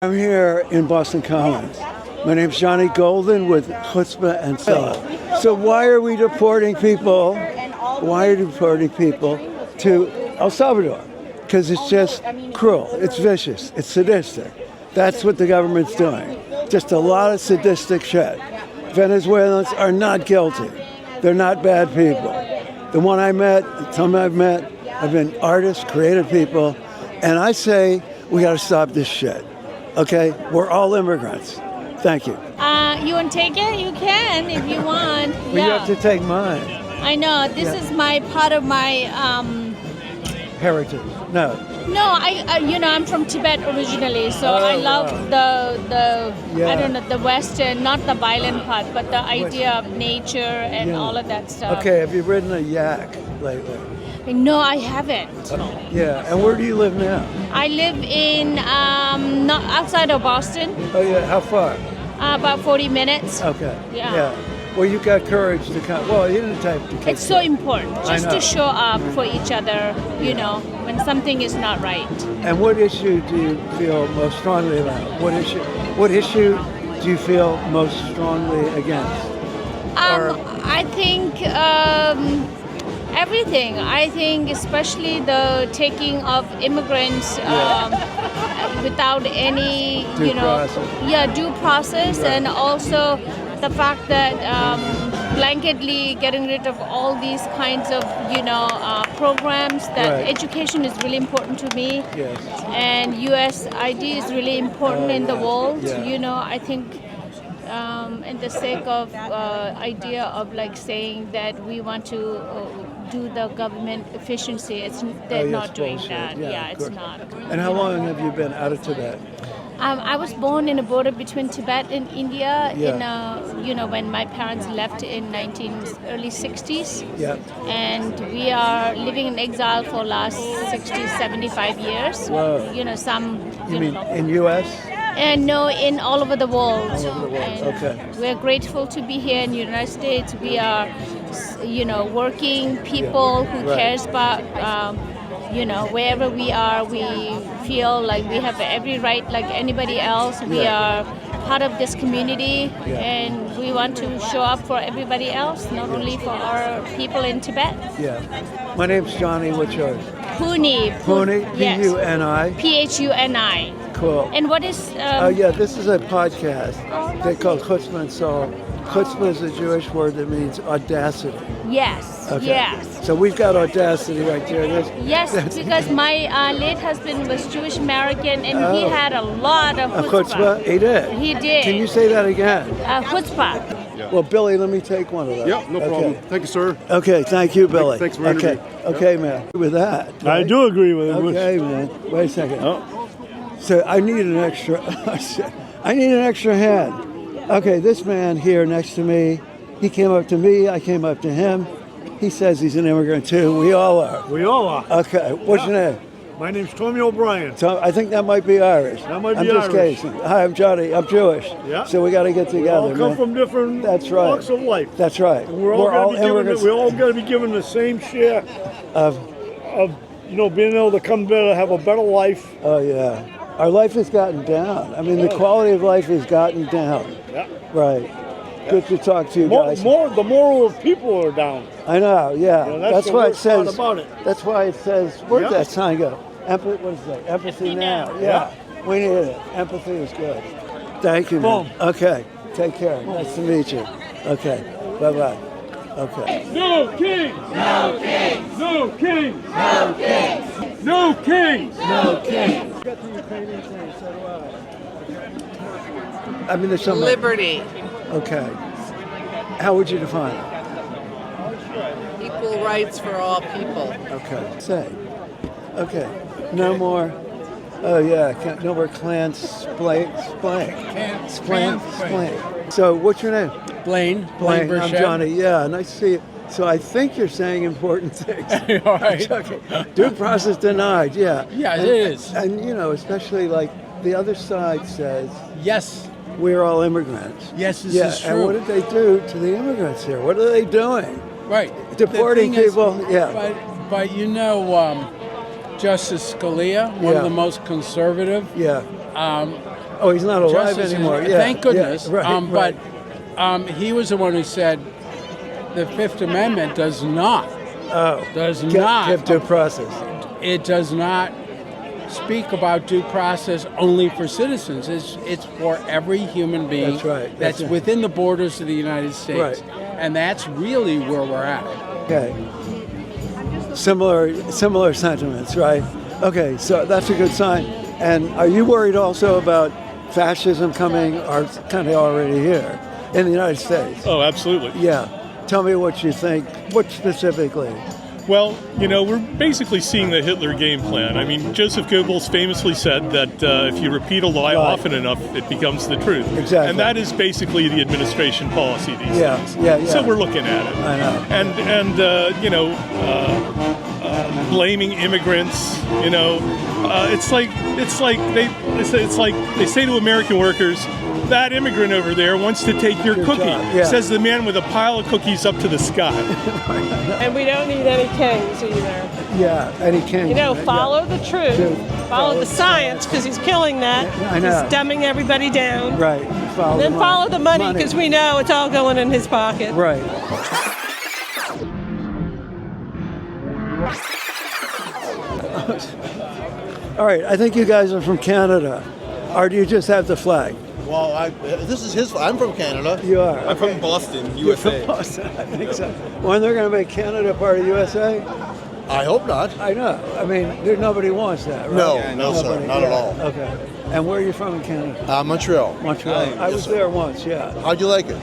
I'm here in Boston Commons. My name's Johnny Golden with Chutzpah and Sala. So why are we deporting people? Why are we deporting people to El Salvador? Because it's just cruel. It's vicious. It's sadistic. That's what the government's doing. Just a lot of sadistic shit. Venezuelans are not guilty. They're not bad people. The one I met, some I've met, have been artists, creative people, and I say we got to stop this shit. Okay, we're all immigrants. Thank you. You want to take it? You can if you want. Well, you have to take mine. I know. This is my part of my. Heritage. No. No, I'm from Tibet originally, so I love the I don't know, the Western, not the violent part, but the idea of nature and all of that stuff. Okay, have you ridden a yak lately? No, I haven't. Yeah, and where do you live now? I live in not outside of Boston. Oh yeah, how far? About 40 minutes. Okay. Yeah. Well, you got courage to come. Well, you didn't type to come. It's so important just to show up for each other, when something is not right. And what issue do you feel most strongly about? What issue do you feel most strongly against? I think everything. I think especially the taking of immigrants without any, due process, Right. and also the fact that blanketly getting rid of all these kinds of, programs. That Right. education is really important to me. Yes. And U.S. ID is really important in the world. Yeah. I think. In the sake of idea of like saying that we want to do the government efficiency, they're not doing bullshit. that. Yeah, It's not. And how long have you been out of Tibet? I was born in a border between Tibet and India. Yeah. When my parents left in early 60s. Yeah. And we are living in exile for last 60, 75 years. Whoa. Some. You mean in U.S.? And no, in all over the world. All over the world. And Okay. we're grateful to be here in the United States. We are, working people who Right. cares about, wherever we are, we feel like we have every right like anybody else. We are part of this community, and we want to show up for everybody else, not only for our people in Tibet. Yeah. My name's Johnny. What's yours? Puni. Puni. Yes. P-U-N-I. Phuni. Cool. And what is... This is a podcast. They call Chutzpah and Sala. Chutzpah is a Jewish word that means audacity. Yes, Okay. yes. So we've got audacity right there. Yes, because my late husband was Jewish American, and he had a lot of chutzpah. He did. He did. Can you say that again? Chutzpah. Well, Billy, let me take one of those. Yeah, no problem. Thank you, sir. Okay, thank you, Billy. Thanks for having Okay, me. okay, man. With that, I right? do agree with him. Okay, man. Wait a second. Oh. So I need an extra. I need an extra hand. Okay, this man here next to me, he came up to me. I came up to him. He says he's an immigrant too. We all are. We all are. Okay, what's your name? My name's Tommy O'Brien. So I think that might be Irish. That might be I'm just Irish. kidding. Hi, I'm Johnny. I'm Jewish. Yeah. So we got to get We together, all come man. from different That's right. walks of life. That's right. And we're all immigrants. we all got to be given the same share Of being able to come better, have a better life. Oh yeah, our life has gotten down. I mean, the quality of life has gotten down. Yeah. Right. Good to talk to you guys. The moral of people are down. I know. Yeah. That's the why it worst part says. about it. That's why it says. Where'd Yeah. that sign go? What is that? Empathy now. Yeah. We need it. Empathy is good. Thank you, man. Boom. Okay. Take care. Nice to meet you. Okay. Bye bye. Okay. No king! No king! No king! No king! No king! No king. I mean, there's something. Liberty, Okay. How would you define it? equal rights for all people. Okay. Say. Okay. No more. Oh yeah. No more clan splank. So what's your name? Blaine I'm Burchett. Johnny. Yeah. Nice to see you. So I think you're saying important things. All right. Okay. Due process denied. Yeah. Yes, it is. And especially like the other side says Yes, we're all immigrants. yes, this Yeah. is true. And what did they do to the immigrants here? What are they doing? Right. Deporting The thing is, people, yeah. But Justice Scalia, one Yeah. of the most conservative, Yeah. Oh, he's not alive Justice anymore. is- Yeah. Thank goodness. Yeah, right, But he was the one who said the Fifth Amendment does not give due process. it does not speak about due process only for citizens. It's for every human being. That's right. That's That's it. within the borders of the United States. Right. And that's really where we're at. Okay. Similar sentiments, right? Okay, so that's a good sign. And are you worried also about fascism coming, or it's kind of already here in the United States? Oh, absolutely. Yeah. Tell me what you think. What specifically? Well, we're basically seeing the Hitler game plan. I mean, Joseph Goebbels famously said that if you repeat a lie Right. often enough, it becomes the truth. Exactly. And that is basically the administration policy these days. Yeah. So we're looking at it. I know. And blaming immigrants. It's like they say to American workers, that immigrant over there wants to take your cookie. job, yeah. Says the man with a pile of cookies up to the sky. And we don't need any kings either. Yeah, Eddie King. Follow the truth, follow the science, because he's killing that. I know. He's dumbing everybody down. Right. And then follow the money, because we know it's all going in his pocket. Right. All right, I think you guys are from Canada. Or do you just have the flag? Well, this is his. I'm from Canada. You are. I'm from Boston, You're from USA. Boston, I think so. When they're going to make Canada part of USA? I hope not. I know. I mean, nobody wants that, right? No, sir, Nobody, not at all. Okay. And where are you from in Canada? Montreal. Montreal. Nice. I was there once, yeah. How'd you like it?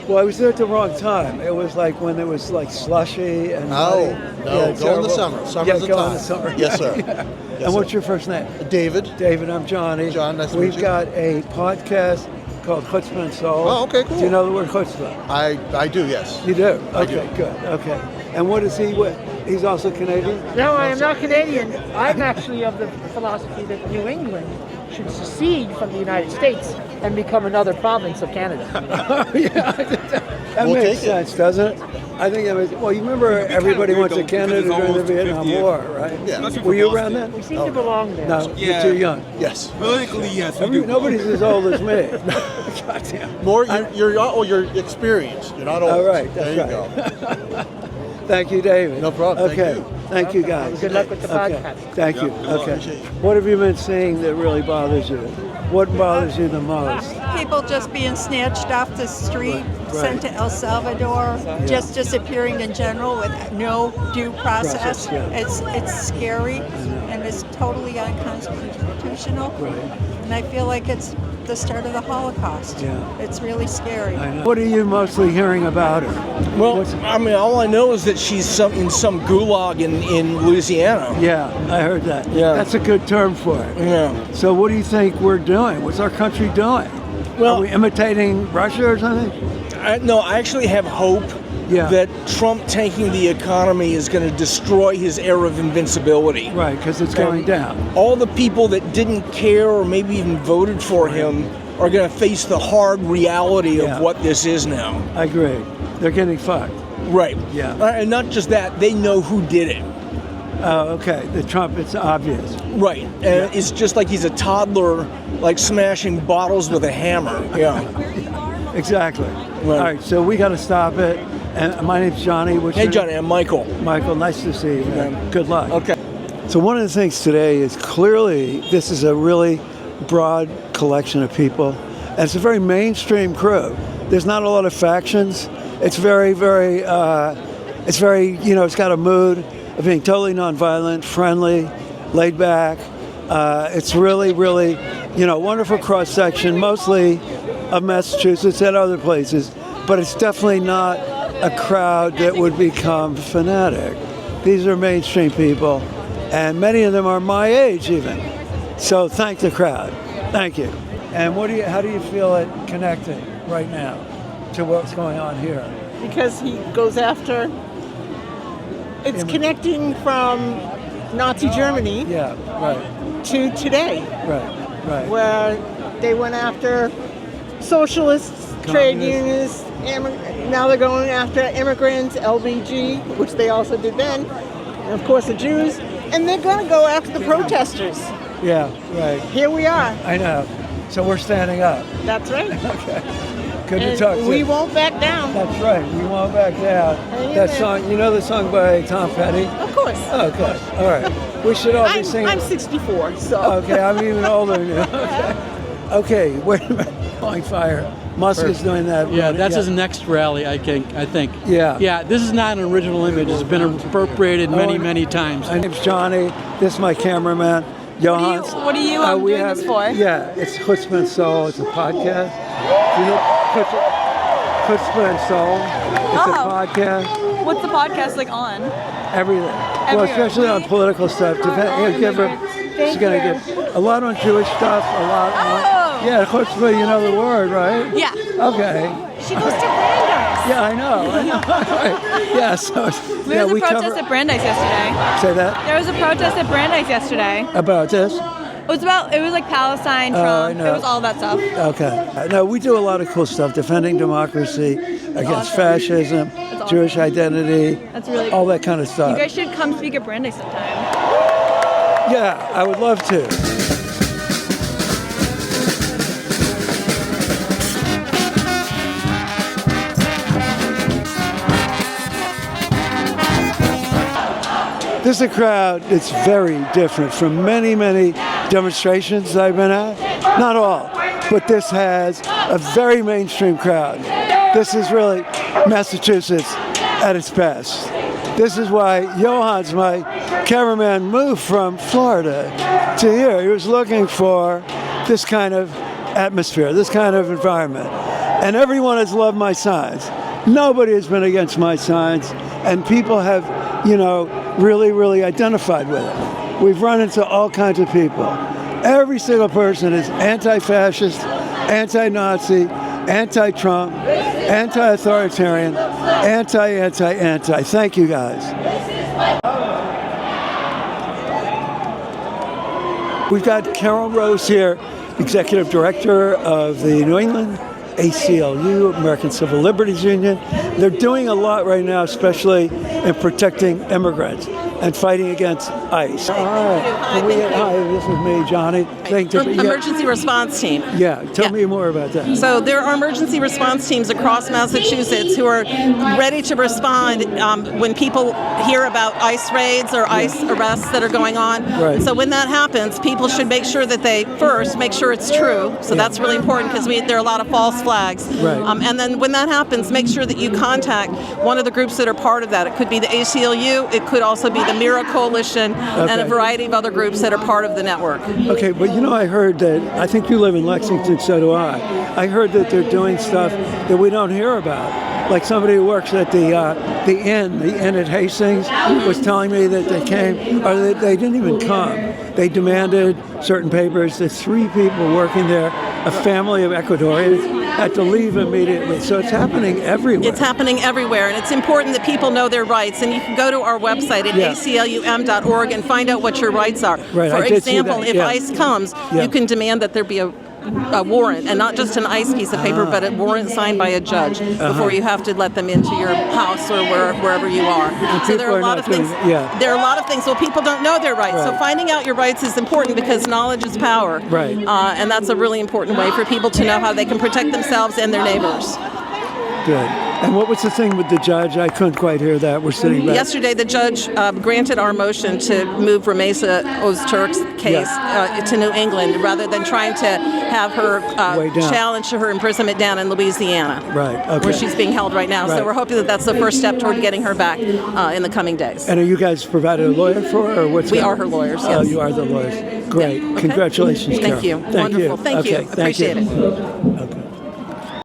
Well, I was there at the wrong time. It was like when it was like slushy and No, muddy. no, Yeah, go in the terrible. summer. Summer's yeah, the go time. in the summer. Yes, sir. Yeah. Yes, And what's sir. your first name? David. David, I'm Johnny. John, nice to We've meet you. got a podcast called Chutzpah and Soul. Oh, okay, cool. Do you know the word chutzpah? I do, yes. You do? I do. Okay, good. Okay. And what is he with? He's also Canadian? No, I am not Canadian. I'm actually of the philosophy that New England should secede from the United States and become another province of Canada. Yeah, that We'll makes take it. sense, doesn't it? I think that makes, well, you remember everybody weird, went to though, Canada because it's during the almost the Vietnam 50th. War, right? Yeah. Especially Were for you Boston. around then? We seem to belong there. No, Yeah. you're too young. Yes. Politically, yes, we do. Nobody's as old as me. Goddamn. More, you're experienced. You're not old. All right, There that's you right. go. Thank you, David. No problem. Thank Okay. you. Thank you, guys. Good luck with the Okay. podcast. Thank you. Yeah, good luck. Okay. Appreciate it. What have you been seeing that really bothers you? What bothers you the most? People just being snatched off the street, sent to El Salvador, just disappearing in general with no due process. Yeah. It's scary and it's totally unconstitutional. Right. And I feel like it's the start of the Holocaust. Yeah. It's really scary. I know. What are you mostly hearing about her? Well, What's- I mean, all I know is that she's in some gulag in Louisiana. Yeah, I heard that. Yeah. That's a good term for it. Yeah. So what do you think we're doing? What's our country doing? Well- Are we imitating Russia or something? No, I actually have hope Yeah. that Trump tanking the economy is going to destroy his air of invincibility. Right, because it's going down. All the people that didn't care or maybe even voted for him are going to face the hard reality Yeah. of what this is now. I agree. They're getting fucked. Right. Yeah. And not just that, they know who did it. Oh, okay. The Trump, it's obvious. Right. And it's just like he's a toddler, like smashing bottles with a hammer. Yeah. Exactly. Right. All right, so we got to stop it. And my name's Johnny. What's Hey, your Johnny, I'm Michael. name? Michael, nice to see you, man. Yeah. Good luck. Okay. So one of the things today is clearly this is a really broad collection of people. And it's a very mainstream crew. There's not a lot of factions. It's very, it's got a mood of being totally nonviolent, friendly, laid back. It's really, really, wonderful cross section, mostly of Massachusetts and other places. But it's definitely not a crowd that would become fanatic. These are mainstream people, and many of them are my age even. So thank the crowd. Thank you. And how do you feel it connecting right now to what's going on here? Because he goes after. It's connecting from Nazi Germany Yeah, right, to today, right. where they went after socialists, trade Communists. unionists. Now they're going after immigrants, LBG, which they also did then, and of course the Jews. And they're going to go after the protesters. Yeah, right. Here we are. I know. So we're standing up. That's right. Okay. Good to And talk to we you. won't back down. That's right. We won't back down. Hang in That there. song, you know the song by Tom Petty? Of course. Okay. All right. We should all be singing. I'm 64, so. Okay, I'm even older than you. Okay. Okay, wait a minute. Calling fire. Musk is doing that. Yeah, that's his next rally, I think. Yeah. Yeah, this is not an original image. It's been appropriated many times. My name's Johnny. This is my cameraman, Johannes. What are you doing this for? Yeah, it's Chutzpah and Soul. It's a podcast. You know, Chutzpah and Soul. It's a podcast. What's the podcast like on? Everything. Well, Everywhere. especially on political stuff. She's going to give a lot on Jewish stuff, a lot on... Yeah, Chutzpah, you know the word, right? Yeah. Okay. She goes to Brandeis. Yeah, I know. Yeah, so... There was a protest at Brandeis yesterday. Say that? There was a protest at Brandeis yesterday. About this? It was like Palestine, I Trump. know. It was all that stuff. Okay. No, we do a lot of cool stuff, defending democracy, against fascism, awesome. Jewish identity, That's really all that kind of stuff. You guys should come speak at Brandeis sometime. Yeah, I would love to. This is a crowd that's very different from many demonstrations I've been at. Not all, but this has a very mainstream crowd. This is really Massachusetts at its best. This is why Johannes, my cameraman, moved from Florida to here. He was looking for this kind of atmosphere, this kind of environment. And everyone has loved my signs. Nobody has been against my signs, and people have, really identified with it. We've run into all kinds of people. Every single person is anti-fascist, anti-Nazi, anti-Trump, anti-authoritarian, anti. Thank you, guys. We've got Carol Rose here, Executive Director of the New England ACLU, American Civil Liberties Union. They're doing a lot right now, especially in protecting immigrants and fighting against ICE. All right. Hi, this is me, Johnny. Emergency response team. Yeah, tell me more about that. So there are emergency response teams across Massachusetts who are ready to respond when people hear about ICE raids or ICE arrests that are going on. Right. So when that happens, people should make sure that they first make sure it's true. So that's really important because there are a lot of false flags. Right. And then when that happens, make sure that you contact one of the groups that are part of that. It could be the ACLU, it could also be the Mira Coalition, and a variety of other groups that are part of the network. Okay, but I heard that, I think you live in Lexington, so do I. I heard that they're doing stuff that we don't hear about. Like somebody who works at the inn at Hastings was telling me that they came, or they didn't even come. They demanded certain papers. There's 3 people working there, a family of Ecuadorians, had to leave immediately. So it's happening everywhere. It's happening everywhere, and it's important that people know their rights. And you can go to our website at aclum.org and find out what your rights are. Right, For I did see example, that, if yeah. ICE comes, Yeah. you can demand that there be a warrant, and not just an ICE piece of paper, but a warrant signed by a judge before you have to let them into your house or wherever you are. So there are a lot of things. There are a lot of things. Well, people don't know their rights. So finding out your rights is important because knowledge is power. Right. And that's a really important way for people to know how they can protect themselves and their neighbors. Good. And what was the thing with the judge? I couldn't quite hear that. We're sitting back. Yesterday, the judge granted our motion to move Ramesa Ozturk's case to New England rather than trying to have her challenge her imprisonment down in Louisiana, where she's being held right now. So we're hoping that that's the first step toward getting her back in the coming days. And are you guys provided a lawyer for her, or what's We are her lawyers, yes. Oh, you are the lawyers. Great. Yeah. Okay. Congratulations, Carol. Thank you. Thank Wonderful. you. Thank you. Okay. Thank Appreciate you. it. Okay.